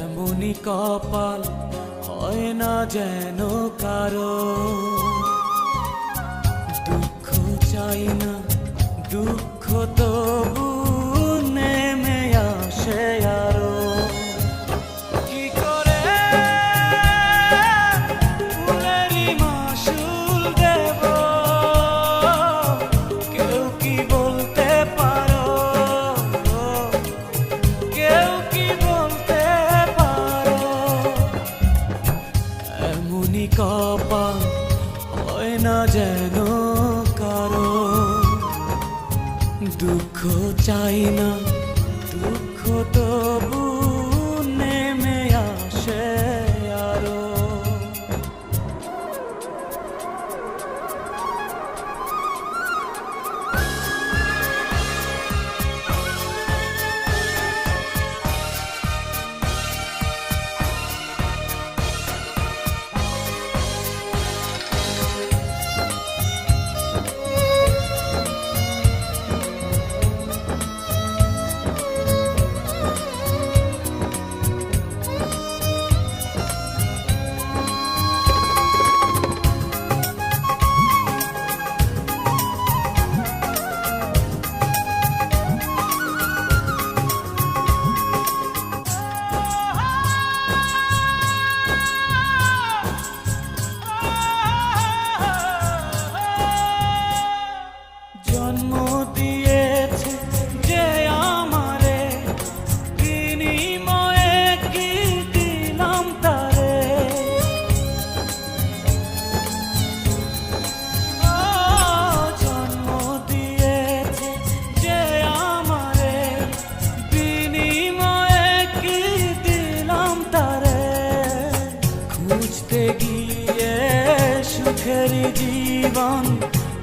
এমনি কপাল হয় না যেন কারো, দুঃখ চাই না দুঃখ তবু নেমে আসে আরো। কি করে ফুলেরই মাসুল দেব, কেউ কি বলতে পারো, কেউ কি বলতে পারো। এমনি কপাল হয় না যেন কারো, দুঃখ চাই না দুঃখ তবু নেমে আসে আরো। জন্ম দিয়েছে যে আমারে, বিনিময়ে কি দিলাম তারে। জন্ম দিয়েছে যে আমারে, বিনিময়ে কি দিলাম তারে। খুঁজতে গিয়ে সুখের জীবন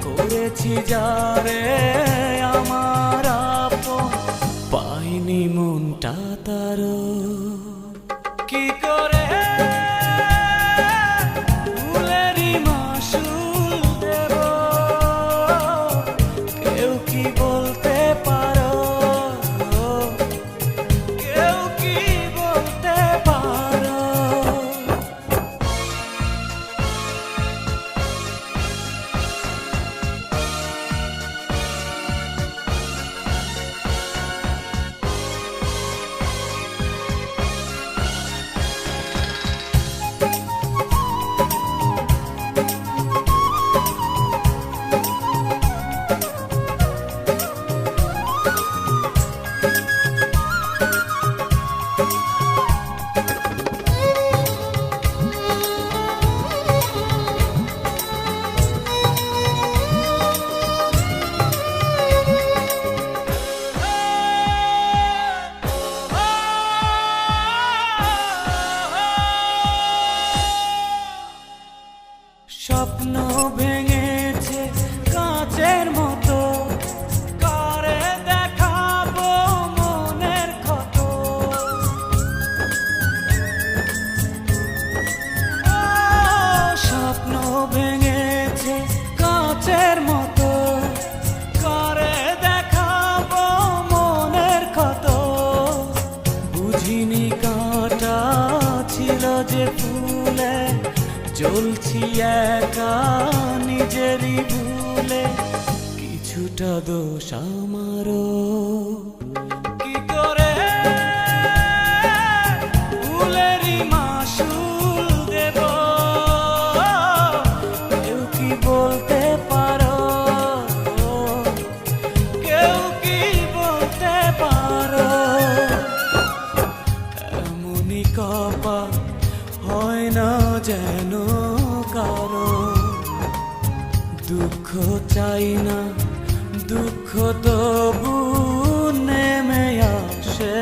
করেছি যারে আমার আপন, পাইনি মনটা তারো। কি করে ফুলেরই মাসুল দেব, কেউ কি বলতে পারো, কেউ কি বলতে পারো। স্বপ্ন ভেঙেছে কাঁচের মতো, কারে দেখাবো মনের ক্ষত। স্বপ্ন ভেঙেছে কাঁচের মতো, কারে দেখাবো মনের ক্ষত। বুঝিনি কাঁটা ছিল যে ফুলে, জ্বলছি একা নিজেরই ভুলে, কিছুটা দোষ আমারও। কি করে ফুলেরই মাসুল দেব, কেউ কি বলতে পারো, কেউ কি বলতে পারো। এমনি কপাল যেন কারো দুঃখ চাই না, দুঃখ তবু নেমে আসে